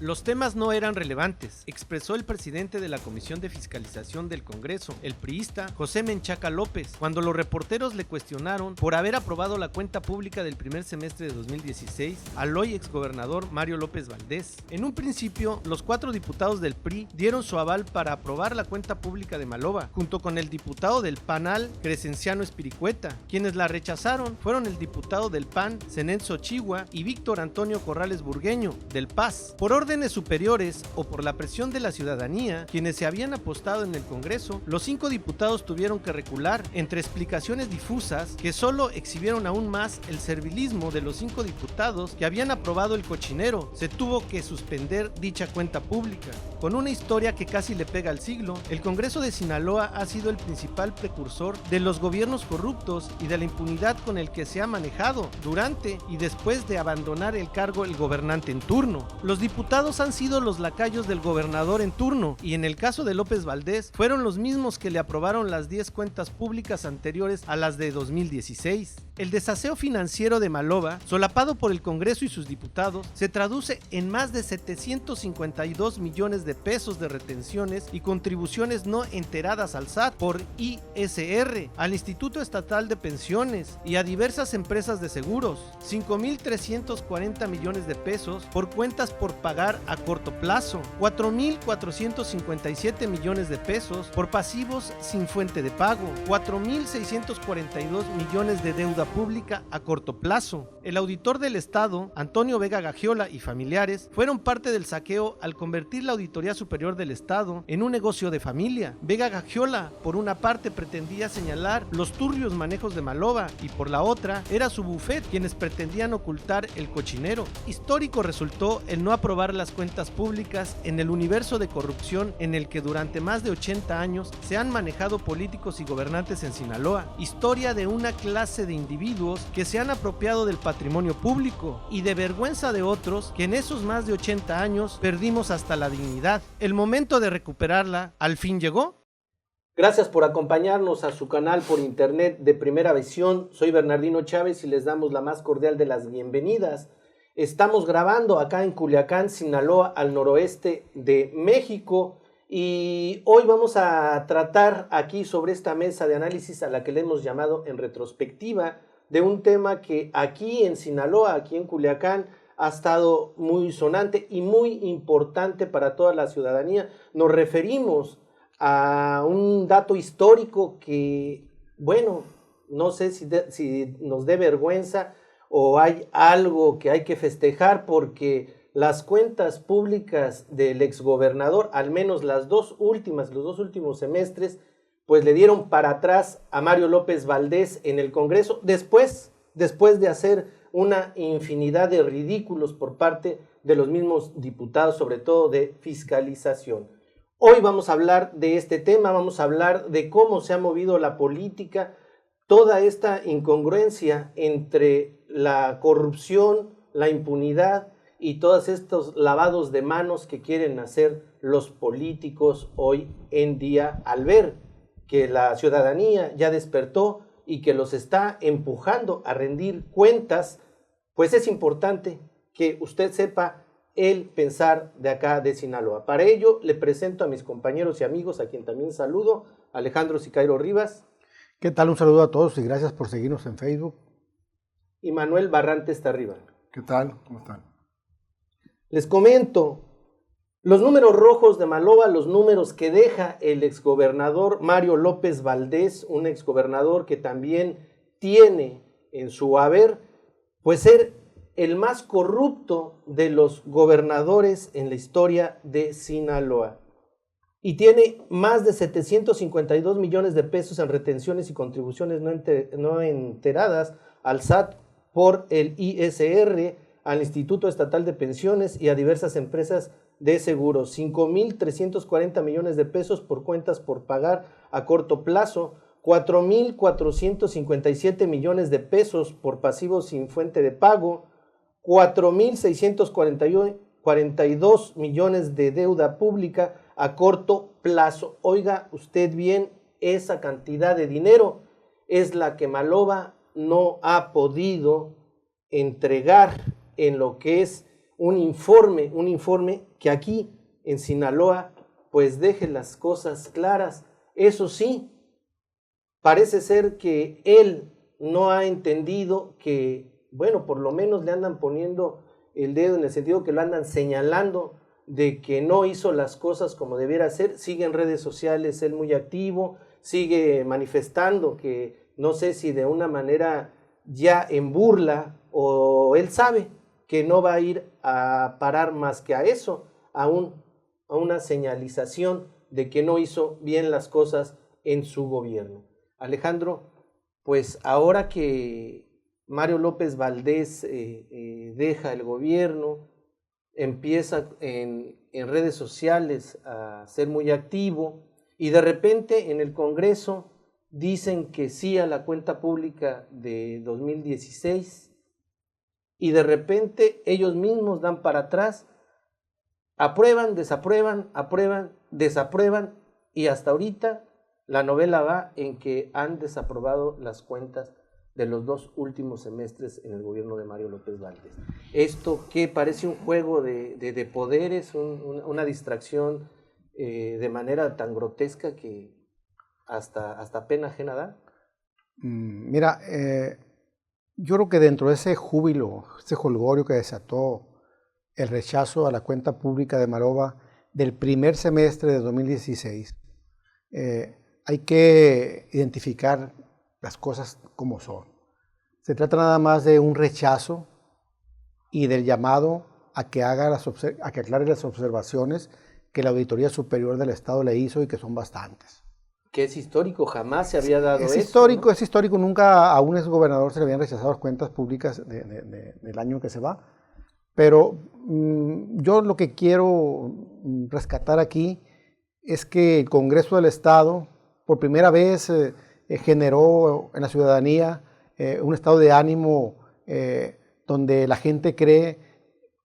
Los temas no eran relevantes, expresó el presidente de la Comisión de Fiscalización del Congreso, el priista José Menchaca López, cuando los reporteros le cuestionaron por haber aprobado la cuenta pública del primer semestre de 2016 al hoy exgobernador Mario López Valdés. En un principio, los 4 diputados del PRI dieron su aval para aprobar la cuenta pública de Maloba, junto con el diputado del PANAL, Crescenciano Espiricueta. Quienes la rechazaron fueron el diputado del PAN, Zenén Sochigua, y Víctor Antonio Corrales Burgueño, del PAS. Por órdenes superiores o por la presión de la ciudadanía, quienes se habían apostado en el Congreso, los 5 diputados tuvieron que recular entre explicaciones difusas que solo exhibieron aún más el servilismo de los 5 diputados que habían aprobado el cochinero. Se tuvo que suspender dicha cuenta pública. Con una historia que casi le pega al siglo, el Congreso de Sinaloa ha sido el principal precursor de los gobiernos corruptos y de la impunidad con el que se ha manejado durante y después de abandonar el cargo el gobernante en turno. Los diputados han sido los lacayos del gobernador en turno y en el caso de López Valdés fueron los mismos que le aprobaron las 10 cuentas públicas anteriores a las de 2016. El desaseo financiero de Maloba, solapado por el Congreso y sus diputados, se traduce en más de 752 millones de pesos de retenciones y contribuciones no enteradas al SAT por ISR, al Instituto Estatal de Pensiones y a diversas empresas de seguros, 5.340 millones de pesos por cuentas por pagar a corto plazo, 4.457 millones de pesos por pasivos sin fuente de pago, 4.642 millones de deuda pública a corto plazo. El auditor del Estado, Antonio Vega Gagiola, y familiares fueron parte del saqueo al convertir la Auditoría Superior del Estado en un negocio de familia. Vega Gagiola, por una parte, pretendía señalar los turbios manejos de Maloba y por la otra era su bufet quienes pretendían ocultar el cochinero. Histórico resultó el no aprobar las cuentas públicas en el universo de corrupción en el que durante más de 80 años se han manejado políticos y gobernantes en Sinaloa. Historia de una clase de individuos que se han apropiado del patrimonio público y de vergüenza de otros que en esos más de 80 años perdimos hasta la dignidad. El momento de recuperarla al fin llegó. Gracias por acompañarnos a su canal por internet de Primera Visión. Soy Bernardino Chávez y les damos la más cordial de las bienvenidas. Estamos grabando acá en Culiacán, Sinaloa, al noroeste de México, y hoy vamos a tratar aquí sobre esta mesa de análisis a la que le hemos llamado En Retrospectiva, de un tema que aquí en Sinaloa, aquí en Culiacán, ha estado muy sonante y muy importante para toda la ciudadanía. Nos referimos a un dato histórico que, bueno, no sé si nos dé vergüenza o hay algo que hay que festejar, porque las cuentas públicas del exgobernador, al menos los dos últimos semestres, pues le dieron para atrás a Mario López Valdés en el Congreso, después de hacer una infinidad de ridículos por parte de los mismos diputados, sobre todo de fiscalización. Hoy vamos a hablar de este tema, vamos a hablar de cómo se ha movido la política, toda esta incongruencia entre la corrupción, la impunidad y todos estos lavados de manos que quieren hacer los políticos hoy en día, al ver que la ciudadanía ya despertó y que los está empujando a rendir cuentas. Pues es importante que usted sepa el pensar de acá de Sinaloa. Para ello le presento a mis compañeros y amigos, a quien también saludo, Alejandro Sicairo Rivas. ¿Qué tal? Un saludo a todos y gracias por seguirnos en Facebook. Y Manuel Barrantes Tarriba. ¿Qué tal? ¿Cómo están? Les comento, los números rojos de Maloba, los números que deja el exgobernador Mario López Valdés, un exgobernador que también tiene en su haber, pues ser el más corrupto de los gobernadores en la historia de Sinaloa. Y tiene más de 752 millones de pesos en retenciones y contribuciones no enteradas al SAT por el ISR, al Instituto Estatal de Pensiones y a diversas empresas de seguros. 5.340 millones de pesos por cuentas por pagar a corto plazo, 4.457 millones de pesos por pasivos sin fuente de pago, 4.642 millones de deuda pública a corto plazo. Oiga usted bien, esa cantidad de dinero es la que Maloba no ha podido entregar en lo que es un informe que aquí en Sinaloa pues deje las cosas claras. Eso sí, parece ser que él no ha entendido que, bueno, por lo menos le andan poniendo el dedo en el sentido que lo andan señalando de que no hizo las cosas como debiera ser. Sigue en redes sociales él muy activo, sigue manifestando que no sé si de una manera ya en burla o él sabe que no va a ir a parar más que a eso, a una señalización de que no hizo bien las cosas en su gobierno. Alejandro, pues ahora que Mario López Valdés deja el gobierno, empieza en redes sociales a ser muy activo y de repente en el Congreso dicen que sí a la cuenta pública de 2016 y de repente ellos mismos dan para atrás, aprueban, desaprueban, aprueban, desaprueban y hasta ahorita la novela va en que han desaprobado las cuentas de los 2 últimos semestres en el gobierno de Mario López Valdés. Esto que parece un juego de poderes, una distracción de manera tan grotesca que hasta pena ajena da. Mira, yo creo que dentro de ese júbilo, ese jolgorio que desató el rechazo a la cuenta pública de Marova del primer semestre de 2016, hay que identificar las cosas como son. Se trata nada más de un rechazo y del llamado a que aclare las observaciones que la Auditoría Superior del Estado le hizo y que son bastantes. Que es histórico, jamás se había dado eso. Histórico, ¿no? Es histórico, nunca a un exgobernador se le habían rechazado las cuentas públicas del año que se va. Pero yo lo que quiero rescatar aquí es que el Congreso del Estado por primera vez generó en la ciudadanía un estado de ánimo donde la gente cree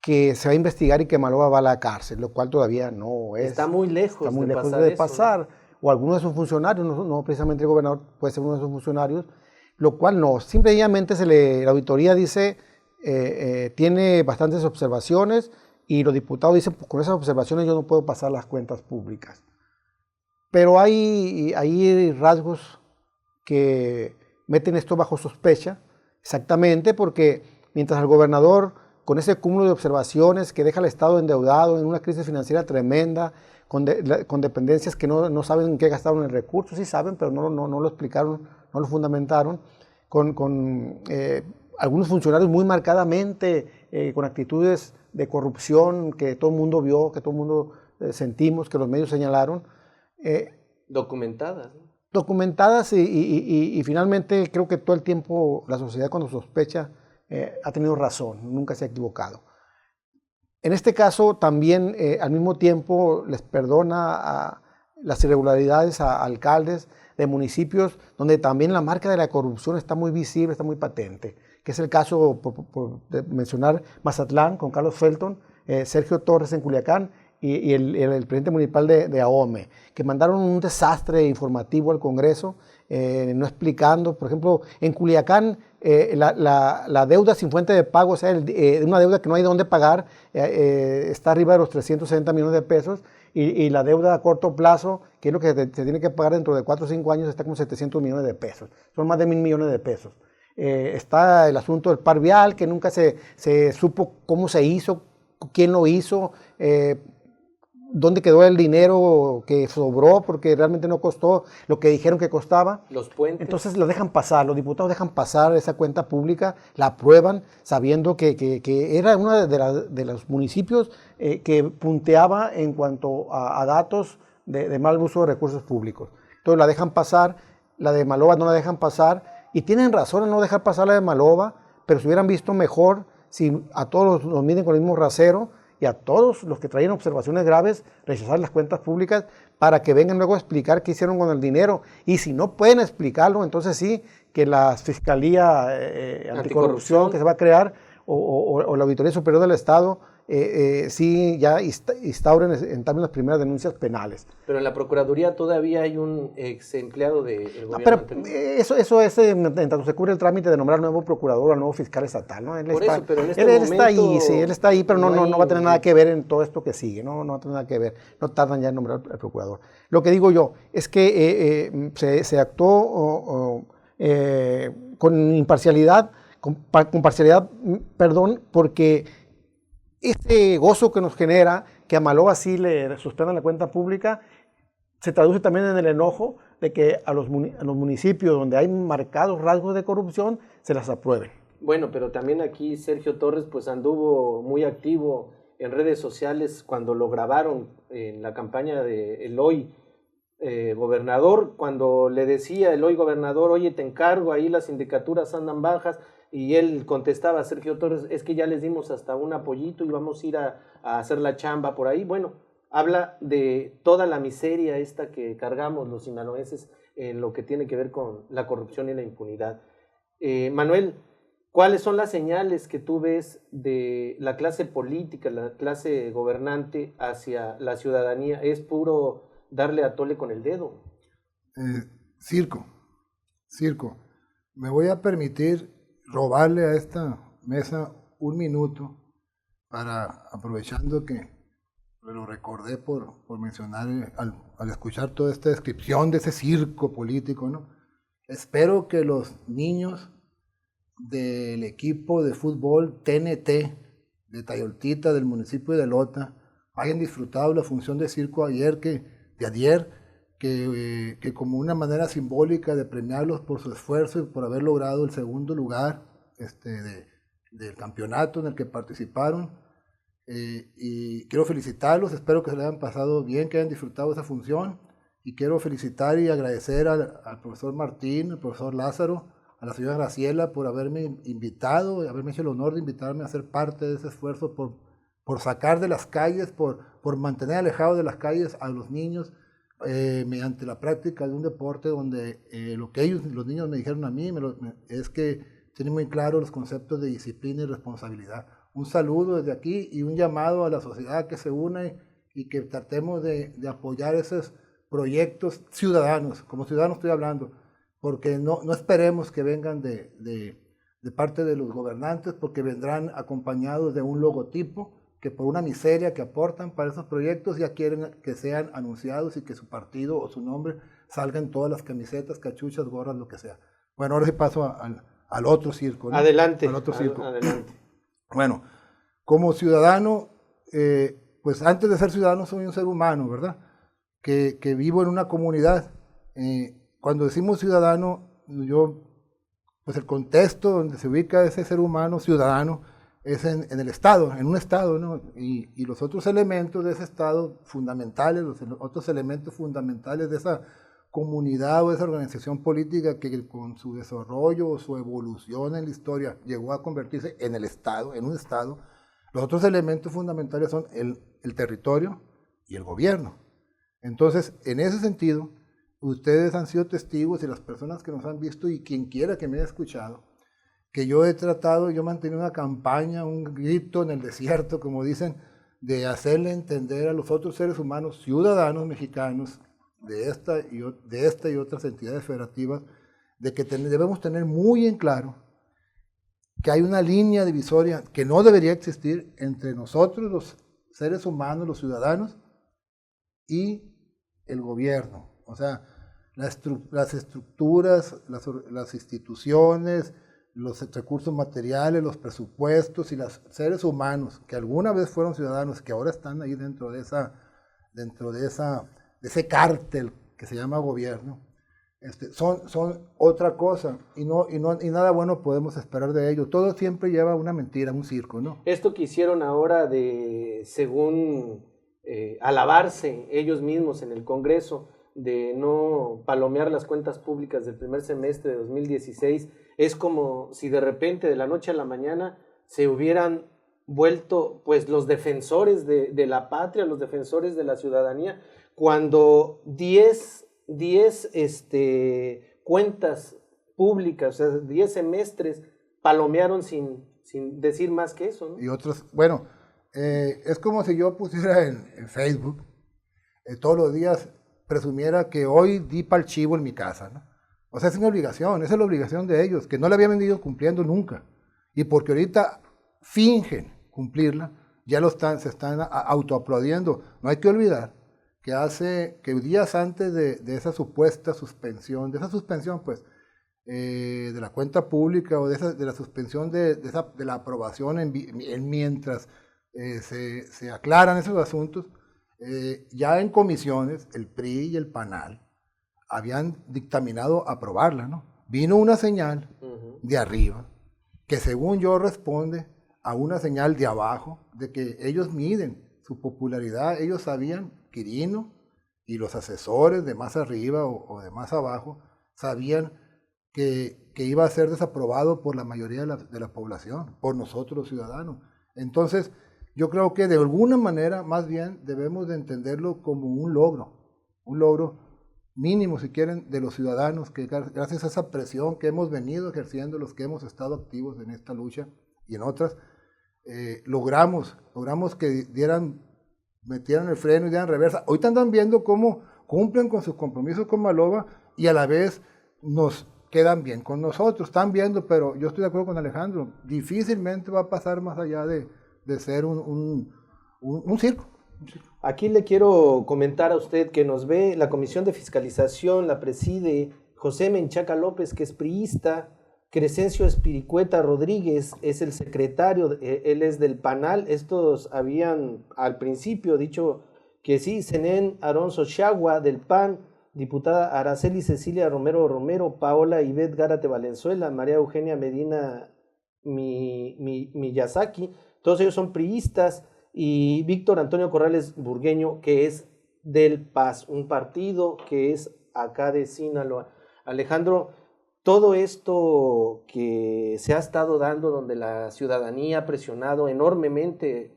que se va a investigar y que Marova va a la cárcel, lo cual todavía no es. Está muy lejos de pasar. ¿No? O alguno de sus funcionarios, no precisamente el gobernador, puede ser uno de sus funcionarios, lo cual no. Simplemente la auditoría dice, tiene bastantes observaciones y los diputados dicen, pues con esas observaciones yo no puedo pasar las cuentas públicas. Pero hay rasgos que meten esto bajo sospecha, exactamente porque mientras el gobernador, con ese cúmulo de observaciones que deja al Estado endeudado en una crisis financiera tremenda, con dependencias que no saben en qué gastaron el recurso, sí saben, pero no lo explicaron, no lo fundamentaron, con algunos funcionarios muy marcadamente, con actitudes de corrupción que todo el mundo vio, que todo el mundo sentimos, que los medios señalaron. Documentadas. Documentadas y finalmente creo que todo el tiempo la sociedad cuando sospecha ha tenido razón, nunca se ha equivocado. En este caso también al mismo tiempo les perdona las irregularidades a alcaldes de municipios donde también la marca de la corrupción está muy visible, está muy patente, que es el caso, por mencionar, Mazatlán con Carlos Felton, Sergio Torres en Culiacán y el presidente municipal de Ahome, que mandaron un desastre informativo al Congreso, no explicando, por ejemplo, en Culiacán, la deuda sin fuente de pago, o sea, una deuda que no hay de dónde pagar, está arriba de los 360 millones de pesos, y la deuda a corto plazo, que es lo que se tiene que pagar dentro de 4 o 5 años, está como 700 millones de pesos, son más de 1,000 millones de pesos. Está el asunto del par vial, que nunca se supo cómo se hizo, quién lo hizo, dónde quedó el dinero que sobró, porque realmente no costó lo que dijeron que costaba. Los puentes. Entonces lo dejan pasar, los diputados dejan pasar esa cuenta pública, la aprueban sabiendo que era uno de los municipios que punteaba en cuanto a datos de mal uso de recursos públicos. Entonces la dejan pasar, la de Marova no la dejan pasar, y tienen razón en no dejar pasar la de Marova, pero se hubieran visto mejor si a todos los miden con el mismo rasero, y a todos los que traían observaciones graves, rechazar las cuentas públicas para que vengan luego a explicar qué hicieron con el dinero. Y si no pueden explicarlo, entonces sí, que la Fiscalía Anticorrupción que se va a crear o la Auditoría Superior del Estado sí ya instauren en también las primeras denuncias penales. Pero en la Procuraduría todavía hay un ex empleado del gobierno Pero anterior. eso es en tanto se cubre el trámite de nombrar nuevo procurador o nuevo fiscal estatal, ¿no? Por eso, pero en este él momento está ahí, sí, él está ahí, pero no va a tener nada hay... que ver en todo esto que sigue, no va a tener nada que ver, no tardan ya en nombrar al procurador. Lo que digo yo es que se actuó con imparcialidad, con parcialidad, perdón, porque este gozo que nos genera que a Maloba sí le suspendan la cuenta pública se traduce también en el enojo de que a los municipios donde hay marcados rasgos de corrupción se las aprueben. Bueno, pero también aquí Sergio Torres pues anduvo muy activo en redes sociales cuando lo grabaron en la campaña de Eloy gobernador, cuando le decía Eloy gobernador, oye, te encargo, ahí las sindicaturas andan bajas, y él contestaba a Sergio Torres, es que ya les dimos hasta un apoyito y vamos a ir a hacer la chamba por ahí. Bueno, habla de toda la miseria esta que cargamos los sinaloenses en lo que tiene que ver con la corrupción y la impunidad. Manuel, ¿cuáles son las señales que tú ves de la clase política, la clase gobernante hacia la ciudadanía? ¿Es puro darle a tole con el dedo? Circo. Me voy a permitir robarle a esta mesa un minuto para, aprovechando que lo recordé por mencionar al escuchar toda esta descripción de ese circo político, ¿no? Espero que los niños del equipo de fútbol TNT de Tayoltita, del municipio de Lota, hayan disfrutado la función de circo de ayer, que como una manera simbólica de premiarlos por su esfuerzo y por haber logrado el segundo lugar del campeonato en el que participaron. Y quiero felicitarlos, espero que se les hayan pasado bien, que hayan disfrutado esa función, y quiero felicitar y agradecer al profesor Martín, al profesor Lázaro, a la señora Graciela por haberme invitado, haberme hecho el honor de invitarme a ser parte de ese esfuerzo por sacar de las calles, por mantener alejados de las calles a los niños mediante la práctica de un deporte donde lo que los niños me dijeron a mí es que tienen muy claro los conceptos de disciplina y responsabilidad. Un saludo desde aquí y un llamado a la sociedad que se une y que tratemos de apoyar esos proyectos ciudadanos, como ciudadanos estoy hablando, porque no esperemos que vengan de parte de los gobernantes, porque vendrán acompañados de un logotipo que por una miseria que aportan para esos proyectos ya quieren que sean anunciados y que su partido o su nombre salga en todas las camisetas, cachuchas, gorras, lo que sea. Bueno, ahora sí paso al otro circo, ¿no? Adelante. Al otro circo. Adelante. Bueno, como ciudadano, pues antes de ser ciudadano soy un ser humano, ¿verdad? Que vivo en una comunidad. Cuando decimos ciudadano, pues el contexto donde se ubica ese ser humano ciudadano es en el Estado, en un Estado, ¿no? Y los otros elementos de ese Estado fundamentales, los otros elementos fundamentales de esa comunidad o esa organización política que con su desarrollo o su evolución en la historia llegó a convertirse en el Estado, en un Estado, los otros elementos fundamentales son el territorio y el gobierno. Entonces, en ese sentido, ustedes han sido testigos y las personas que nos han visto y quien quiera que me haya escuchado, que yo he mantenido una campaña, un grito en el desierto, como dicen, de hacerle entender a los otros seres humanos, ciudadanos mexicanos, de esta y otras entidades federativas, de que debemos tener muy en claro que hay una línea divisoria que no debería existir entre nosotros, los seres humanos, los ciudadanos, y el gobierno. O sea, las estructuras, las instituciones, los recursos materiales, los presupuestos y los seres humanos que alguna vez fueron ciudadanos, que ahora están ahí dentro de ese cártel que se llama gobierno, son otra cosa y nada bueno podemos esperar de ellos. Todo siempre lleva una mentira, un circo, ¿no? Esto que hicieron ahora de, según alabarse ellos mismos en el Congreso, de no palomear las cuentas públicas del primer semestre de 2016, es como si de repente, de la noche a la mañana, se hubieran vuelto pues los defensores de la patria, los defensores de la ciudadanía, cuando 10 cuentas públicas, o sea, 10 semestres palomearon sin decir más que eso, ¿no? Y otros, bueno, Es como si yo pusiera en Facebook, todos los días presumiera que hoy di pa'l chivo en mi casa, ¿no? O sea, es una obligación, esa es la obligación de ellos, que no la habían venido cumpliendo nunca. Y porque ahorita fingen cumplirla, ya se están autoaplaudiendo. No hay que olvidar que días antes de esa supuesta suspensión, pues, de la cuenta pública o de la suspensión de la aprobación mientras se aclaran esos asuntos, ya en comisiones, el PRI y el PANAL habían dictaminado aprobarla, ¿no? Vino una señal de arriba, que según yo responde a una señal de abajo, de que ellos miden su popularidad. Ellos sabían, Quirino y los asesores de más arriba o de más abajo, sabían que iba a ser desaprobado por la mayoría de la población, por nosotros los ciudadanos. Entonces, yo creo que de alguna manera, más bien, debemos de entenderlo como un logro mínimo, si quieren, de los ciudadanos, que gracias a esa presión que hemos venido ejerciendo, los que hemos estado activos en esta lucha y en otras, logramos que metieran el freno y dieran reversa. Ahorita andan viendo cómo cumplen con sus compromisos con Maloba y a la vez nos quedan bien con nosotros. Están viendo, pero yo estoy de acuerdo con Alejandro, difícilmente va a pasar más allá de ser un circo. Aquí le quiero comentar a usted que nos ve la Comisión de Fiscalización, la preside José Menchaca López, que es priista, Crescencio Espiricueta Rodríguez es el secretario, él es del PANAL. Estos habían al principio dicho que sí. Zenén Aarón Xochagua del PAN, diputada Araceli Cecilia Romero, Paola Ivette Gárate Valenzuela, María Eugenia Medina Miyazaki, todos ellos son priistas, y Víctor Antonio Corrales Burgueño, que es del PAS, un partido que es acá de Sinaloa. Alejandro, todo esto que se ha estado dando, donde la ciudadanía ha presionado enormemente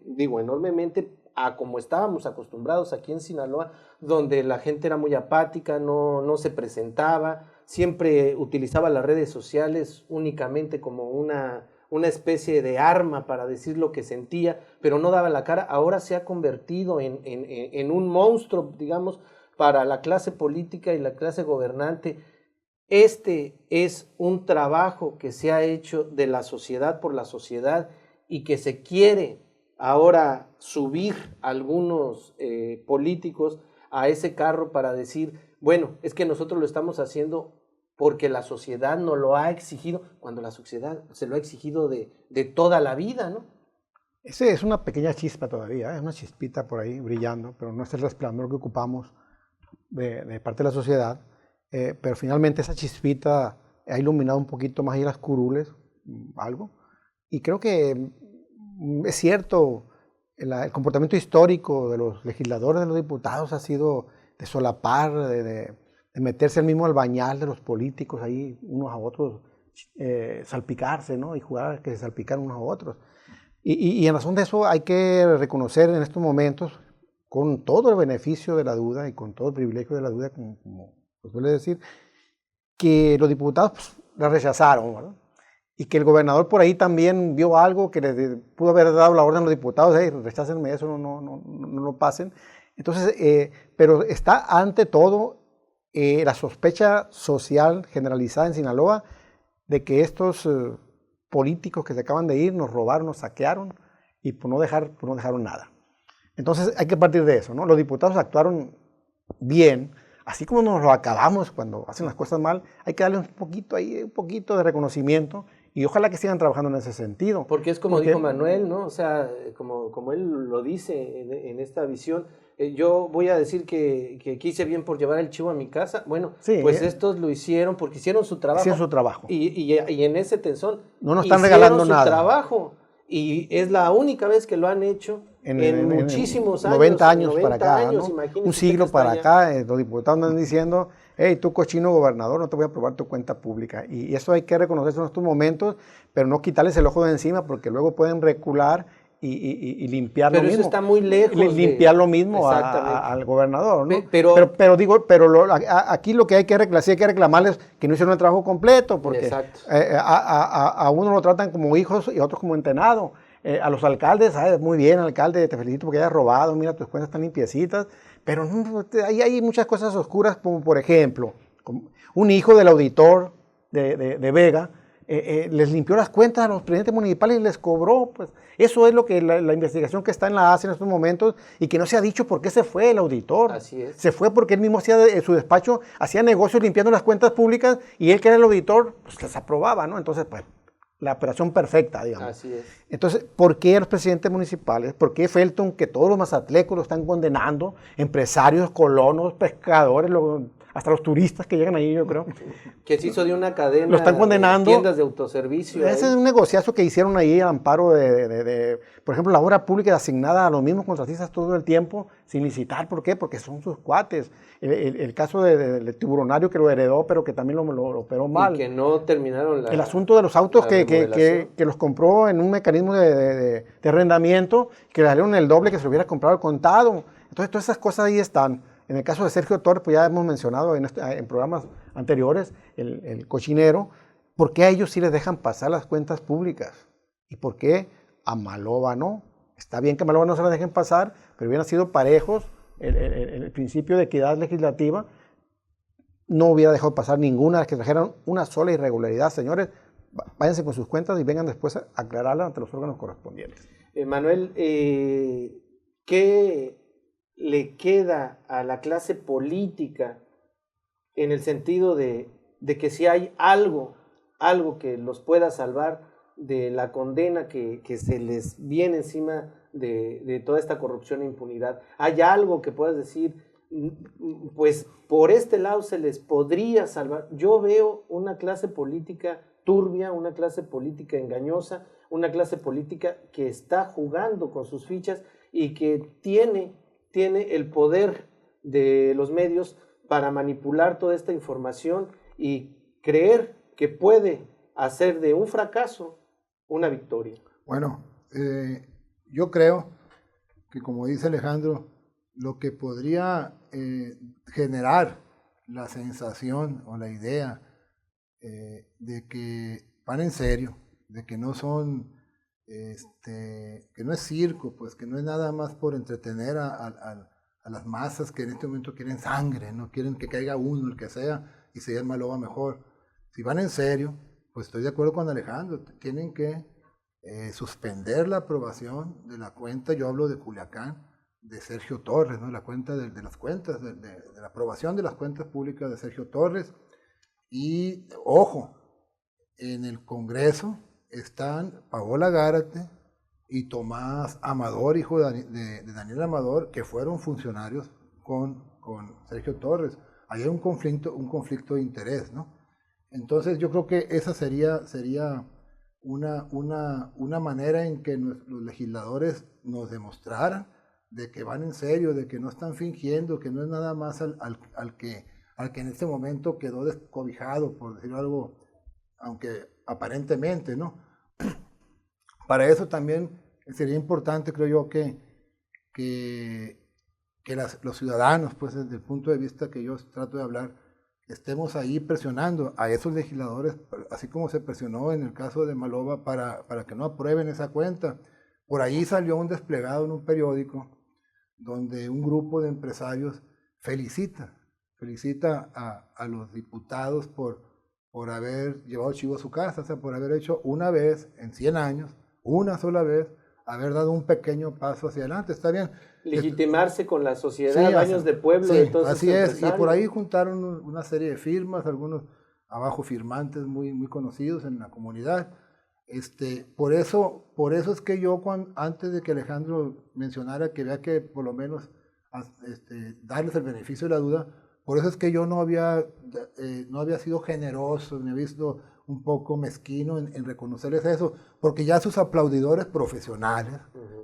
a como estábamos acostumbrados aquí en Sinaloa, donde la gente era muy apática, no se presentaba, siempre utilizaba las redes sociales únicamente como una especie de arma para decir lo que sentía, pero no daba la cara. Ahora se ha convertido en un monstruo, digamos, para la clase política y la clase gobernante. Este es un trabajo que se ha hecho de la sociedad por la sociedad y que se quiere ahora subir algunos políticos a ese carro para decir, bueno, es que nosotros lo estamos haciendo porque la sociedad nos lo ha exigido, cuando la sociedad se lo ha exigido de toda la vida, ¿no? Ese es una pequeña chispa todavía, es una chispita por ahí brillando, pero no es el resplandor que ocupamos de parte de la sociedad. Pero finalmente esa chispita ha iluminado un poquito más ahí las curules, algo. Y creo que es cierto, el comportamiento histórico de los legisladores, de los diputados, ha sido de solapar, de meterse al mismo albañal de los políticos, ahí unos a otros, salpicarse, ¿no? Y jugar a que se salpican unos a otros. Y en razón de eso hay que reconocer en estos momentos, con todo el beneficio de la duda y con todo el privilegio de la duda, como suele decir, que los diputados pues, la rechazaron, ¿verdad? Y que el gobernador por ahí también vio algo que le pudo haber dado la orden a los diputados, rechácenme eso, no lo pasen. Entonces, pero está ante todo la sospecha social generalizada en Sinaloa de que estos políticos que se acaban de ir nos robaron, nos saquearon y no dejaron nada. Entonces hay que partir de eso, ¿no? Los diputados actuaron bien. Así como nos lo acabamos cuando hacen las cosas mal, hay que darle un poquito de reconocimiento y ojalá que sigan trabajando en ese sentido. Porque es como dijo Manuel, ¿no? O sea, como él lo dice en esta visión, yo voy a decir que hice bien por llevar el chivo a mi casa. Bueno, sí, pues estos lo hicieron porque hicieron su trabajo. Hicieron su trabajo. Y en ese tensón no nos están regalando nada. Hicieron su trabajo. Y es la única vez que lo han hecho en muchísimos años. 90 años para acá, ¿no? Un siglo para acá, los diputados andan diciendo, hey, tú cochino gobernador, no te voy a aprobar tu cuenta pública. Y eso hay que reconocerlo en estos momentos, pero no quitarles el ojo de encima, porque luego pueden recular y limpiar lo mismo. Pero eso está muy lejos. Limpiar lo mismo al gobernador, ¿no? Pero aquí lo que hay que reclamarles que no hicieron el trabajo completo, porque a uno lo tratan como hijos y a otros como entrenado. a los alcaldes, muy bien, alcalde, te felicito porque hayas robado, mira, tus cuentas están limpiecitas, pero ahí hay muchas cosas oscuras, como por ejemplo, un hijo del auditor de Vega, les limpió las cuentas a los presidentes municipales y les cobró, pues eso es lo que la investigación que está en la ACE en estos momentos, y que no se ha dicho por qué se fue el auditor. Así es. Se fue porque él mismo hacía su despacho, hacía negocios limpiando las cuentas públicas, y él, que era el auditor, pues las aprobaba, ¿no? Entonces, pues, la operación perfecta, digamos. Así es. Entonces, ¿por qué los presidentes municipales? ¿Por qué Felton, que todos los mazatlecos lo están condenando? Empresarios, colonos, pescadores, hasta los turistas que llegan ahí, yo creo. Que se hizo de una cadena lo están condenando. De tiendas de autoservicio. Ese es un negociazo que hicieron ahí al amparo por ejemplo, la obra pública asignada a los mismos contratistas todo el tiempo, sin licitar. ¿Por qué? Porque son sus cuates. El caso del tiburonario, que lo heredó, pero que también lo operó mal. Y que no terminaron el asunto de los autos que los compró en un mecanismo de arrendamiento, que le salieron el doble que se lo hubiera comprado al contado. Entonces, todas esas cosas ahí están. En el caso de Sergio Torres, pues ya hemos mencionado en programas anteriores, el cochinero. ¿Por qué a ellos sí les dejan pasar las cuentas públicas? ¿Y por qué a Maloba no? Está bien que a Maloba no se las dejen pasar, pero hubieran sido parejos el principio de equidad legislativa. No hubiera dejado pasar ninguna de las que trajeran una sola irregularidad. Señores, váyanse con sus cuentas y vengan después a aclararlas ante los órganos correspondientes. Manuel, ¿qué le queda a la clase política en el sentido de que si hay algo que los pueda salvar de la condena que se les viene encima de toda esta corrupción e impunidad? ¿Hay algo que puedas decir, pues por este lado se les podría salvar? Yo veo una clase política turbia, una clase política engañosa, una clase política que está jugando con sus fichas y que tiene el poder de los medios para manipular toda esta información y creer que puede hacer de un fracaso una victoria. Bueno, yo creo que, como dice Alejandro, lo que podría generar la sensación o la idea de que van en serio, de que no son que no es circo, pues que no es nada más por entretener a las masas que en este momento quieren sangre, no quieren que caiga uno, el que sea, y se llama Maloba mejor. Si van en serio, pues estoy de acuerdo con Alejandro, tienen que suspender la aprobación de la cuenta, yo hablo de Culiacán, de Sergio Torres, ¿no? La cuenta de las cuentas, de la aprobación de las cuentas públicas de Sergio Torres. Y, ojo, en el Congreso están Paola Gárate y Tomás Amador, hijo de Daniel Amador, que fueron funcionarios con Sergio Torres. Ahí hay un conflicto de interés, ¿no? Entonces yo creo que esa sería una manera en que los legisladores nos demostraran de que van en serio, de que no están fingiendo, que no es nada más al que en este momento quedó descobijado, por decir algo, aunque aparentemente, ¿no? Para eso también sería importante, creo yo, que los ciudadanos, pues desde el punto de vista que yo trato de hablar, estemos ahí presionando a esos legisladores, así como se presionó en el caso de Maloba para que no aprueben esa cuenta. Por ahí salió un desplegado en un periódico donde un grupo de empresarios felicita a los diputados por haber llevado chivo a su casa, o sea, por haber hecho una vez en 100 años, una sola vez, haber dado un pequeño paso hacia adelante. Está bien. Legitimarse con la sociedad, sí, baños de pueblo. Sí, de todos así es. Y por ahí ahí juntaron una serie de firmas, algunos abajo firmantes muy conocidos en la comunidad. Por eso es que yo, antes de que Alejandro mencionara que vea que por lo menos darles el beneficio de la duda, por eso es que yo no había sido generoso, me había visto un poco mezquino en reconocerles eso, porque ya sus aplaudidores profesionales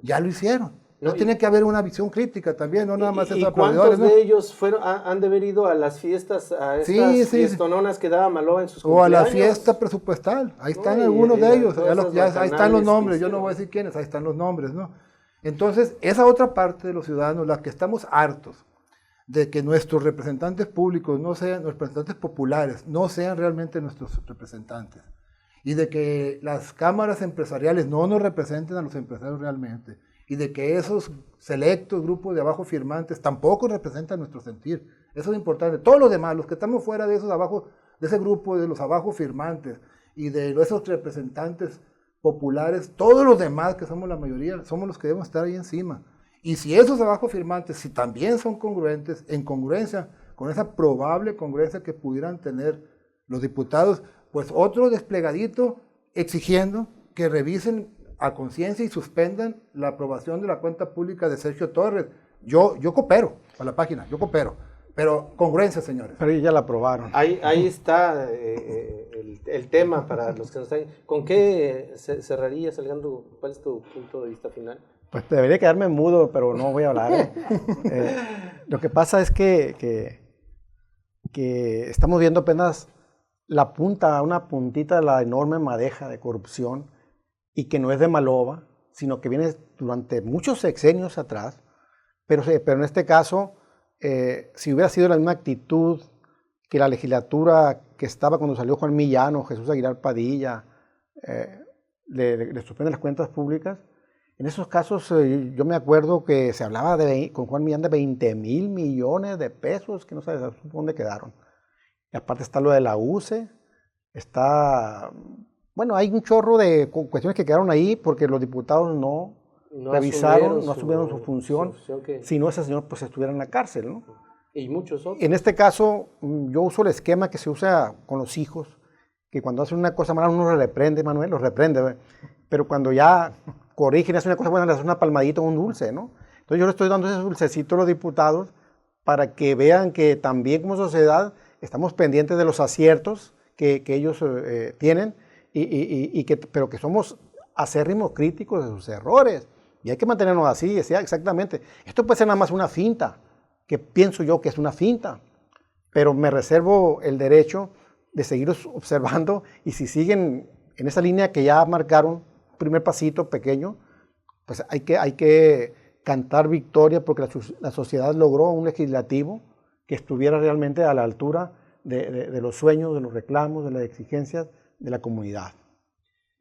ya lo hicieron. No tiene que haber una visión crítica también, no nada más esos aplaudidores. ¿Cuántos de ellos han de haber ido a las fiestas, a estas fiestononas que daba Maloba en sus cumpleaños? O a la fiesta presupuestal, ahí están algunos de ellos, ahí están los nombres, yo no voy a decir quiénes, ahí están los nombres, ¿no? Entonces, esa otra parte de los ciudadanos, la que estamos hartos de que nuestros representantes públicos no sean, los representantes populares, no sean realmente nuestros representantes, y de que las cámaras empresariales no nos representen a los empresarios realmente, y de que esos selectos grupos de abajo firmantes tampoco representan nuestro sentir. Eso es importante. Todos los demás, los que estamos fuera de esos abajo, de ese grupo de los abajo firmantes y de esos representantes populares, todos los demás que somos la mayoría, somos los que debemos estar ahí encima. Y si esos abajo firmantes, si también son congruentes, en congruencia con esa probable congruencia que pudieran tener los diputados, pues otro desplegadito exigiendo que revisen a conciencia y suspendan la aprobación de la cuenta pública de Sergio Torres. Yo coopero a la página, yo coopero, pero congruencia, señores. Pero ya la aprobaron. Ahí está el tema para los que nos están... ¿Con qué cerrarías, Alejandro? ¿Cuál es tu punto de vista final? Pues debería quedarme mudo, pero no voy a hablar. Lo que pasa es que estamos viendo apenas la punta, una puntita de la enorme madeja de corrupción, y que no es de Maloba, sino que viene durante muchos sexenios atrás, pero en este caso, si hubiera sido la misma actitud que la legislatura que estaba cuando salió Juan Millán, Jesús Aguilar Padilla, le suspenden las cuentas públicas, en esos casos yo me acuerdo que se hablaba con Juan Millán de 20,000 millones de pesos, que no sé dónde quedaron. Y aparte está lo de la UCE, está... Bueno, hay un chorro de cuestiones que quedaron ahí porque los diputados no revisaron, no asumieron su función. Si no, ese señor pues estuviera en la cárcel, ¿no? Y muchos otros. En este caso, yo uso el esquema que se usa con los hijos, que cuando hacen una cosa mala uno los reprende, Manuel, los reprende, ¿ve? Pero cuando ya corrigen y hacen una cosa buena, les hacen una palmadita o un dulce, ¿no? Entonces yo le estoy dando ese dulcecito a los diputados para que vean que también como sociedad estamos pendientes de los aciertos que ellos tienen, pero que somos acérrimos críticos de sus errores. Y hay que mantenernos así, exactamente. Esto puede ser nada más una finta, que pienso yo que es una finta, pero me reservo el derecho de seguirlos observando, y si siguen en esa línea que ya marcaron, primer pasito pequeño, pues hay que cantar victoria, porque la sociedad logró un legislativo que estuviera realmente a la altura de los sueños, de los reclamos, de las exigencias de la comunidad.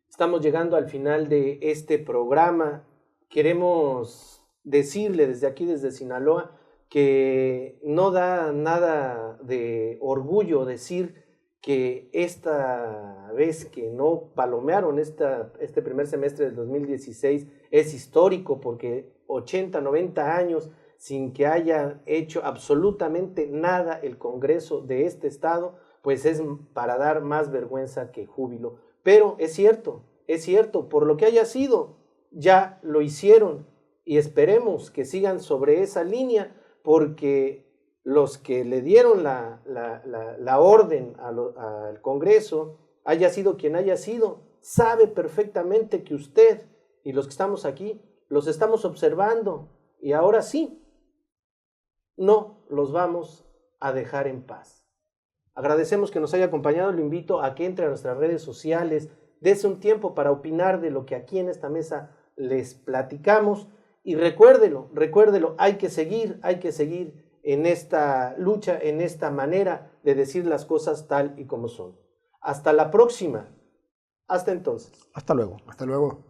Estamos llegando al final de este programa. Queremos decirle desde aquí, desde Sinaloa, que no da nada de orgullo decir que esta vez que no palomearon este primer semestre del 2016 es histórico, porque 80, 90 años sin que haya hecho absolutamente nada el Congreso de este estado, pues es para dar más vergüenza que júbilo. Pero es cierto, por lo que haya sido, ya lo hicieron, y esperemos que sigan sobre esa línea, porque los que le dieron la orden al Congreso, haya sido quien haya sido, sabe perfectamente que usted y los que estamos aquí los estamos observando, y ahora sí, no los vamos a dejar en paz. Agradecemos que nos haya acompañado. Lo invito a que entre a nuestras redes sociales, dése un tiempo para opinar de lo que aquí en esta mesa les platicamos, y recuérdelo, hay que seguir en esta lucha, en esta manera de decir las cosas tal y como son. Hasta la próxima. Hasta entonces. Hasta luego. Hasta luego.